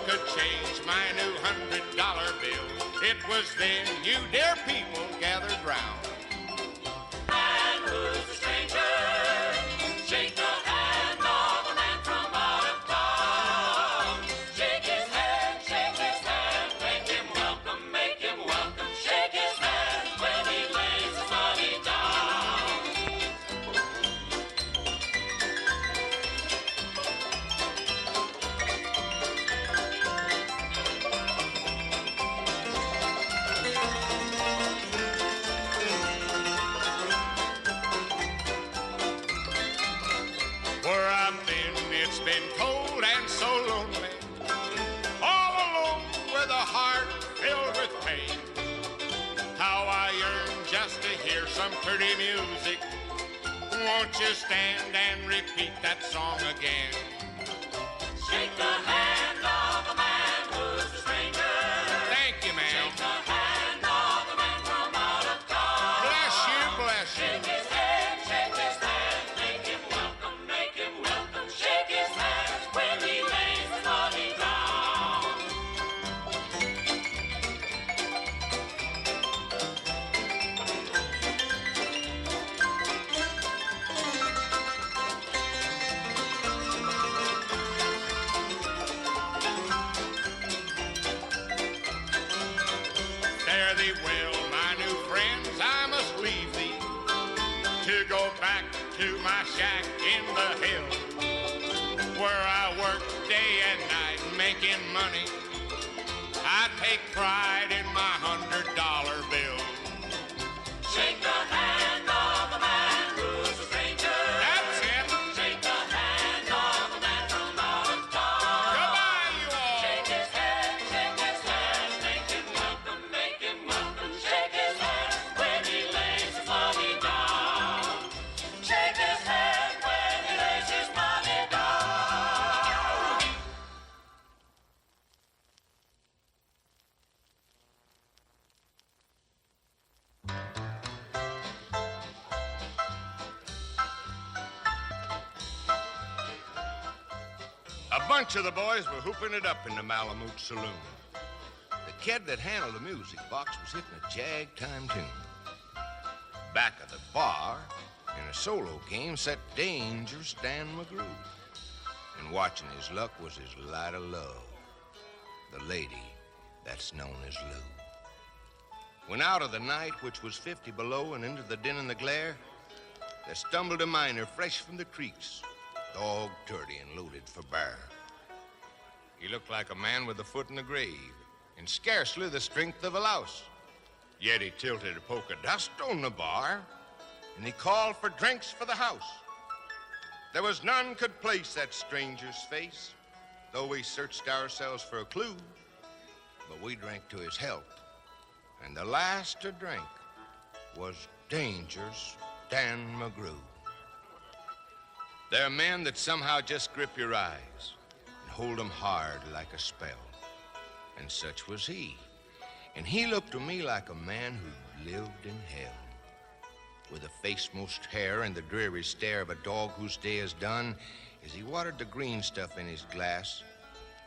could change my new $100 bill. It was then you dear people gathered round. And who's the stranger? Shake the hand of a man from out of town. Shake his hand, make him welcome, make him welcome. Shake his hand when he lays his money down. Where I've been, it's been cold and so lonely, all alone with a heart filled with pain. How I yearn just to hear some pretty music. Won't you stand and repeat that song again? Shake the hand of a man who's a stranger. Thank you, ma'am. Shake the hand of a man from out of town. Bless you, bless you. Shake his hand, make him welcome, make him welcome. Shake his hand when he lays his money down. Fare thee well, my new friends, I must leave thee to go back to my shack in the hills, where I work day and night making money. I take pride in my $100 bill. Shake the hand of a man who's a stranger. That's it. Shake the hand of a man from out of town. Goodbye, you all. Shake his hand, make him welcome, make him welcome. Shake his hand when he lays his money down. Shake his hand when he lays his money down. A bunch of the boys were hooping it up in the Malamute saloon. The kid that handled the music box was hitting a jag-time tune. Back of the bar, in a solo game, sat Dangerous Dan McGrew. And watching his luck was his light of love, the lady that's known as Lou. When out of the night, which was 50 below, and into the din and the glare, there stumbled a miner fresh from the creeks, dog dirty and loaded for bear. He looked like a man with a foot in the grave and scarcely the strength of a louse. Yet he tilted a poke of dust on the bar, and he called for drinks for the house. There was none could place that stranger's face, though we searched ourselves for a clue, but we drank to his health, and the last to drink was Dangerous Dan McGrew. There are men that somehow just grip your eyes and hold them hard like a spell. And such was he. And he looked to me like a man who lived in hell. With a face most hair and the dreary stare of a dog whose day is done, as he watered the green stuff in his glass,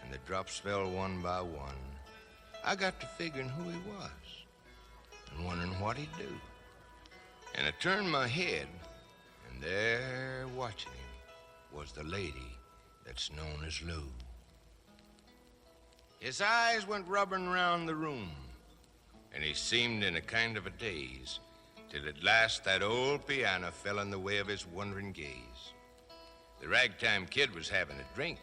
and the drops fell one by one, I got to figuring who he was and wondering what he'd do. And I turned my head, and there watching him was the lady that's known as Lou. His eyes went rubbing round the room, and he seemed in a kind of a daze, till at last that old piano fell in the way of his wondering gaze. The ragtime kid was having a drink.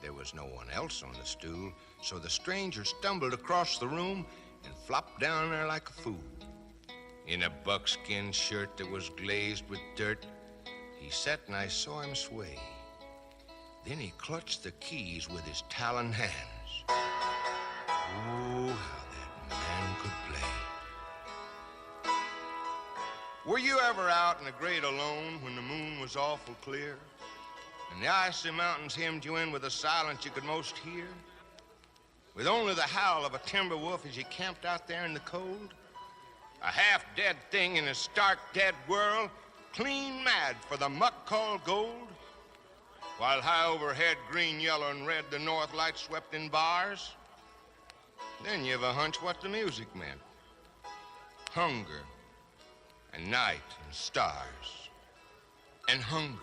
There was no one else on the stool, so the stranger stumbled across the room and flopped down there like a fool. In a buckskin shirt that was glazed with dirt, he sat and I saw him sway. Then he clutched the keys with his taloned hands. Oh, how that man could play. Were you ever out in the great alone when the moon was awful clear, and the icy mountains hemmed you in with a silence you could most hear, with only the howl of a timber wolf as you camped out there in the cold? A half-dead thing in a stark dead world, clean mad for the muck called gold? while high overhead, green, yellow, and red, the north lights swept in bars, then you've a hunch what the music meant. Hunger, and night, and stars, and hunger.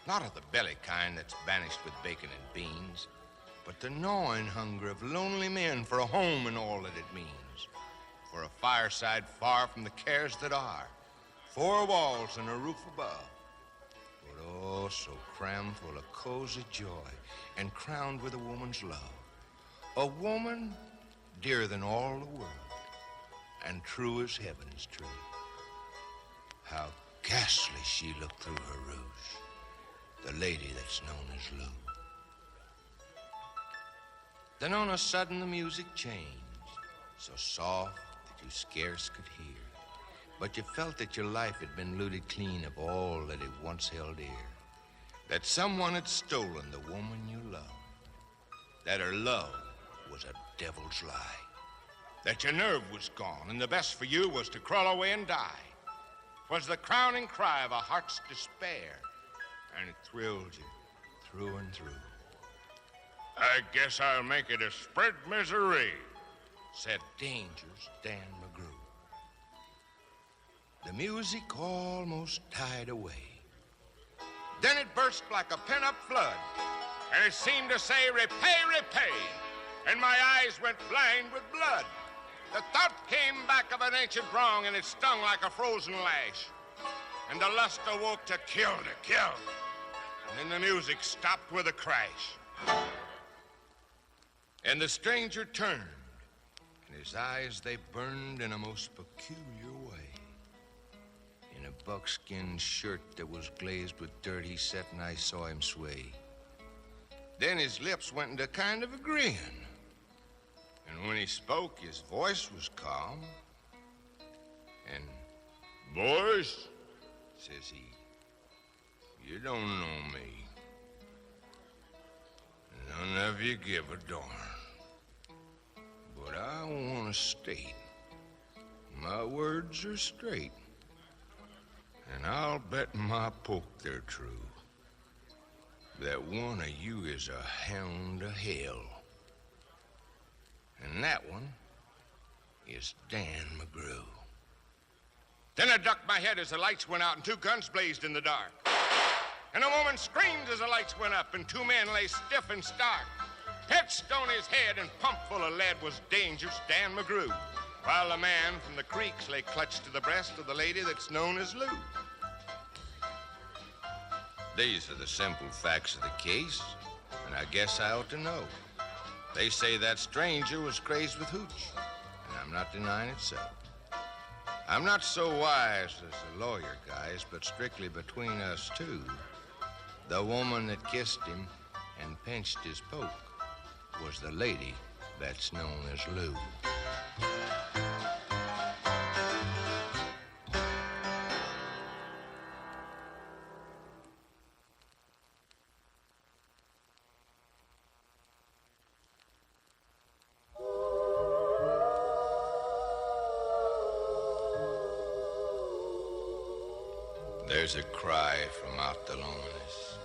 Not of the belly kind that's banished with bacon and beans, but the gnawing hunger of lonely men for a home and all that it means, for a fireside far from the cares that are, four walls and a roof above, but oh, so crammed full of cozy joy and crowned with a woman's love. A woman dearer than all the world and true as heaven's true. How ghastly she looked through her rouge, the lady that's known as Lou. Then on a sudden the music changed, so soft that you scarce could hear, but you felt that your life had been looted clean of all that it once held dear, that someone had stolen the woman you loved, that her love was a devil's lie, that your nerve was gone and the best for you was to crawl away and die. 'Twas the crowning cry of a heart's despair, and it thrilled you through and through. I guess I'll make it a spread misery, said Danger's Dan McGrew. The music almost died away. Then it burst like a pent-up flood, and it seemed to say, repay, repay, and my eyes went blind with blood. The thought came back of an ancient wrong, and it stung like a frozen lash. And the lust awoke to kill, And then the music stopped with a crash. And the stranger turned, and his eyes, they burned in a most peculiar way. In a buckskin shirt that was glazed with dirt, he sat and I saw him sway. Then his lips went into kind of a grin. And when he spoke, his voice was calm. And, boys, says he, you don't know me. None of you give a darn. But I want to state, my words are straight. And I'll bet my poke they're true, that one of you is a hound of hell. And that one is Dan McGrew. Then I ducked my head as the lights went out and two guns blazed in the dark. And a woman screamed as the lights went up and two men lay stiff and stark. Pitched on his head and pumped full of lead was Danger's Dan McGrew, while the man from the creeks lay clutched to the breast of the lady that's known as Lou. These are the simple facts of the case, and I guess I ought to know. They say that stranger was crazed with hooch, and I'm not denying it so. I'm not so wise as the lawyer guys, but strictly between us two, the woman that kissed him and pinched his poke was the lady that's known as Lou. There's a cry from out the loneliness.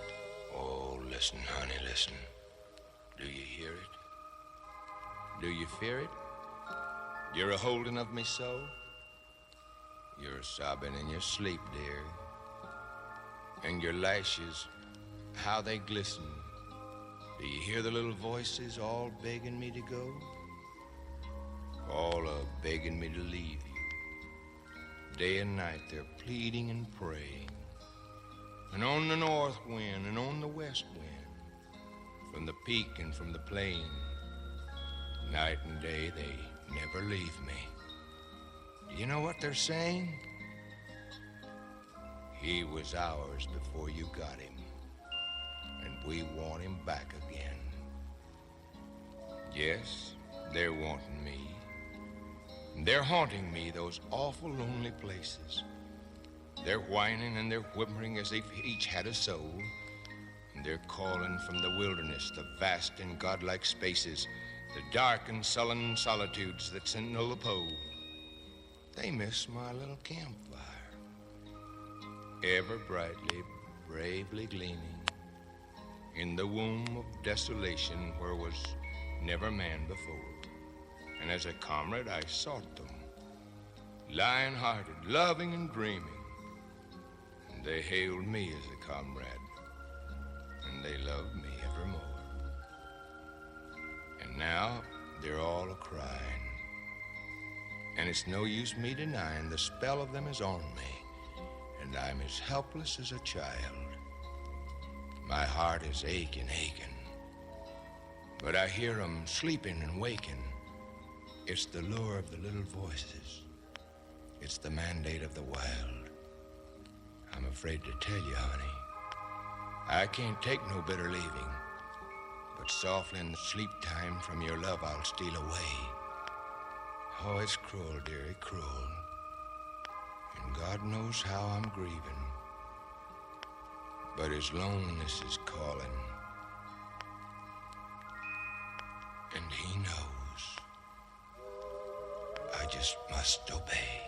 Oh, listen, honey, listen. Do you hear it? Do you fear it? You're a-holding of me so? You're sobbing in your sleep, dear. And your lashes, how they glisten. Do you hear the little voices all begging me to go? All begging me to leave you. Day and night they're pleading and praying. And on the north wind and on the west wind, from the peak and from the plain, night and day they never leave me. Do you know what they're saying? He was ours before you got him, and we want him back again. Yes, they're wanting me. They're haunting me, those awful lonely places. They're whining and they're whimpering as if each had a soul. And they're calling from the wilderness, the vast and godlike spaces, the dark and sullen solitudes that sentinel the pole. They miss my little campfire, ever brightly, bravely gleaming. in the womb of desolation where was never man before. And as a comrade I sought them, lion-hearted, loving and dreaming. And they hailed me as a comrade, and they loved me evermore. And now they're all a-crying, and it's no use me denying the spell of them is on me, and I'm as helpless as a child. My heart is aching, but I hear 'em sleeping and waking. It's the lure of the little voices. It's the mandate of the wild. I'm afraid to tell you, honey, I can't take no bitter leaving, but softly in the sleep time from your love I'll steal away. Oh, it's cruel, dearie, cruel, and God knows how I'm grieving. But his loneliness is calling, and he knows I just must obey.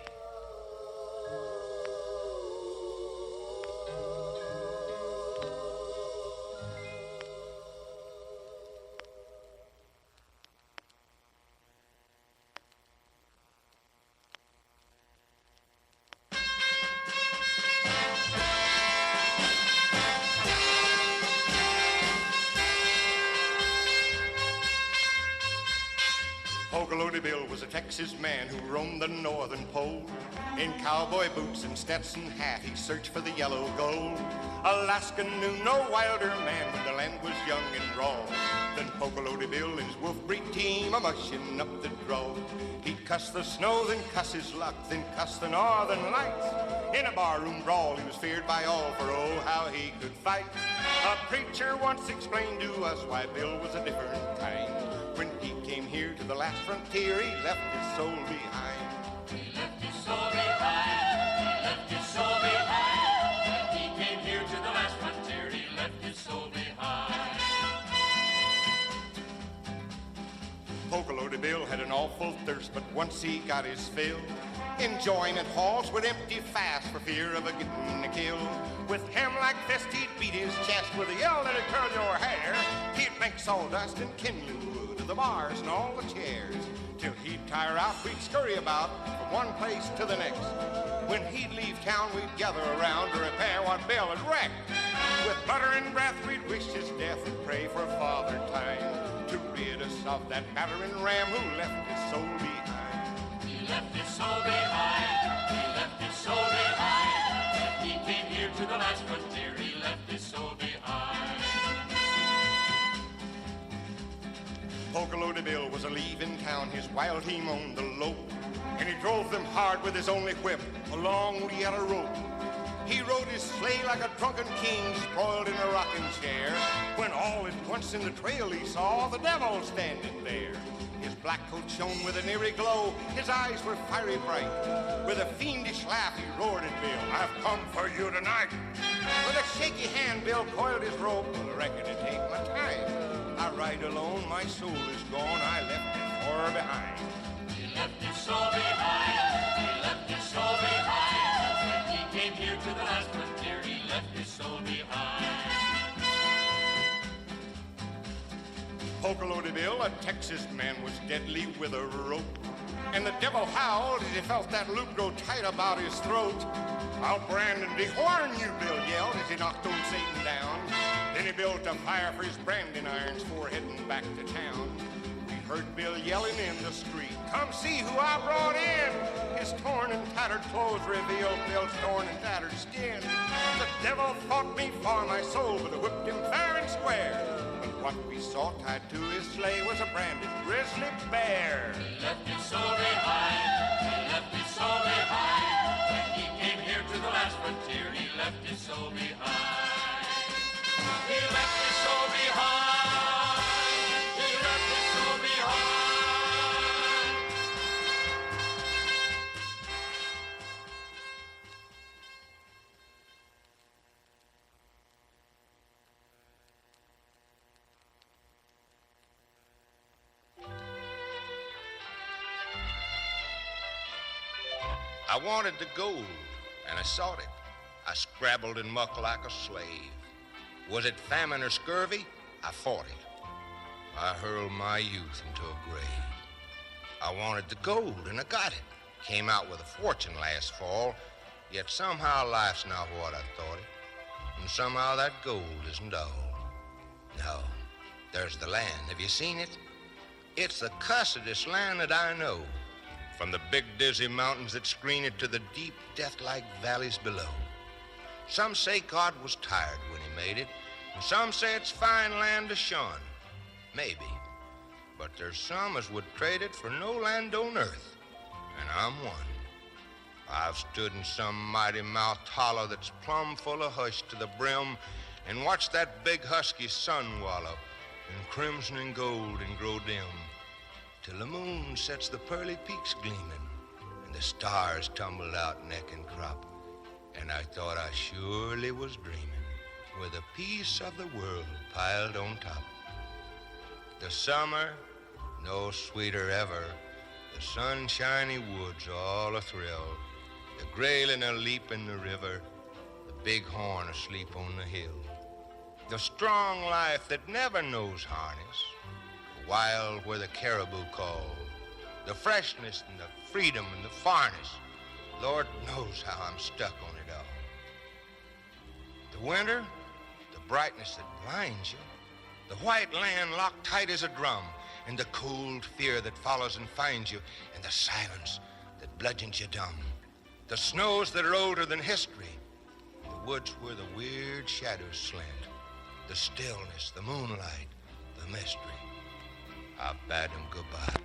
Pololodie Bill was a Texas man who roamed the northern pole. In cowboy boots and Stetson hat, he searched for the yellow gold. Alaska knew no wilder man when the land was young and raw than Pololodie Bill and his wolf breed team a-mushing up the draw. He'd cuss the snow, then cuss his luck, then cuss the northern lights. In a barroom brawl, he was feared by all, for oh, how he could fight. A preacher once explained to us why Bill was a different kind. When he came here to the last frontier, he left his soul behind. He left his soul behind. He left his soul behind. When he came here to the last frontier, he left his soul behind. Pololodie Bill had an awful thirst, but once he got his fill, enjoyment halls would empty fast for fear of a getting a kill. With hemlock fist, he'd beat his chest with a yell that'd curl your hair. He'd make sawdust and kindling wood of the bars and all the chairs. Till he'd tire out, we'd scurry about from one place to the next. When he'd leave town, we'd gather around to repair what Bill had wrecked. With butter and breath, we'd wish his death and pray for Father Time to rid us of that battering ram who left his soul behind. He left his soul behind. He left his soul behind. When he came here to the last frontier, he left his soul behind. Pololodie Bill was a leaving town, his wild team owned the lope, and he drove them hard with his only whip, a long yellow rope. He rode his sleigh like a drunken king, spoiled in a rocking chair, when all at once in the trail he saw the devil standing there. His black coat shone with an eerie glow, his eyes were fiery bright. With a fiendish laugh he roared at Bill, "I've come for you tonight." With a shaky hand Bill coiled his rope, "I reckon it ain't my time. I ride alone, my soul is gone, I left it far behind." He left his soul behind. He left his soul behind. When he came here to the last frontier, he left his soul behind. Pololodie Bill, a Texas man, was deadly with a rope, and the devil howled as he felt that loop grow tight about his throat. "I'll brand and dehorn you," Bill yelled as he knocked old Satan down. Then he built a fire for his branding irons before heading back to town. We heard Bill yelling in the street, "Come see who I brought in." His torn and tattered clothes revealed Bill's torn and tattered skin. The devil fought me for my soul, but I whipped him fair and square. But what we saw tied to his sleigh was a branded grizzly bear. He left his soul behind. He left his soul behind. When he came here to the last frontier, he left his soul behind. He left his soul behind. He left his soul behind. I wanted the gold, and I sought it. I scrabbled in muck like a slave. Was it famine or scurvy? I fought it. I hurled my youth into a grave. I wanted the gold, and I got it. Came out with a fortune last fall, yet somehow life's not what I thought it. And somehow that gold isn't all. No, there's the land. Have you seen it? It's the cussedest land that I know. From the big dizzy mountains that screen it to the deep death-like valleys below. Some say God was tired when he made it, and some say it's fine land to shun. Maybe. But there's some as would trade it for no land on earth, and I'm one. I've stood in some mighty-mouthed hollow that's plumb full of hush to the brim and watched that big husky sun wallow in crimson and gold and grow dim till the moon sets the pearly peaks gleaming and the stars tumbled out neck and crop, and I thought I surely was dreaming with a piece of the world piled on top. The summer, no sweeter ever, the sunshiny woods all a-thrill, the grayling a-leap in the river, the bighorn asleep on the hill. The strong life that never knows harness, the wild where the caribou call, the freshness and the freedom and the farness. Lord knows how I'm stuck on it all. The winter, the brightness that blinds you, the white land locked tight as a drum, and the cold fear that follows and finds you, and the silence that bludgeons you dumb. The snows that are older than history, the woods where the weird shadows slant, the stillness, the moonlight, the mystery. I bade them goodbye.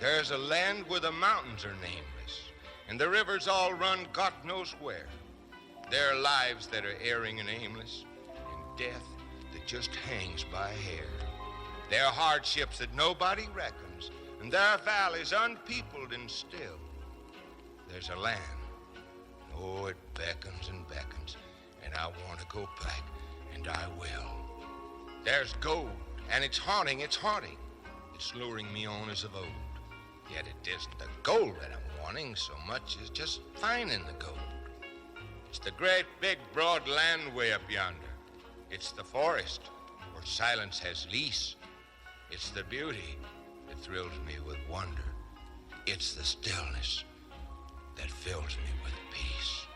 There's a land where the mountains are nameless, and the rivers all run God knows where. There are lives that are erring and aimless, and death that just hangs by a hair. There are hardships that nobody reckons, and there are valleys unpeopled and still. There's a land, oh, it beckons and beckons, and I want to go back, and I will. There's gold, and it's haunting. It's luring me on as of old. Yet it isn't the gold that I'm wanting so much as just finding the gold. It's the great, big, broad land way up yonder. It's the forest where silence has lease. It's the beauty that thrills me with wonder. It's the stillness that fills me with peace.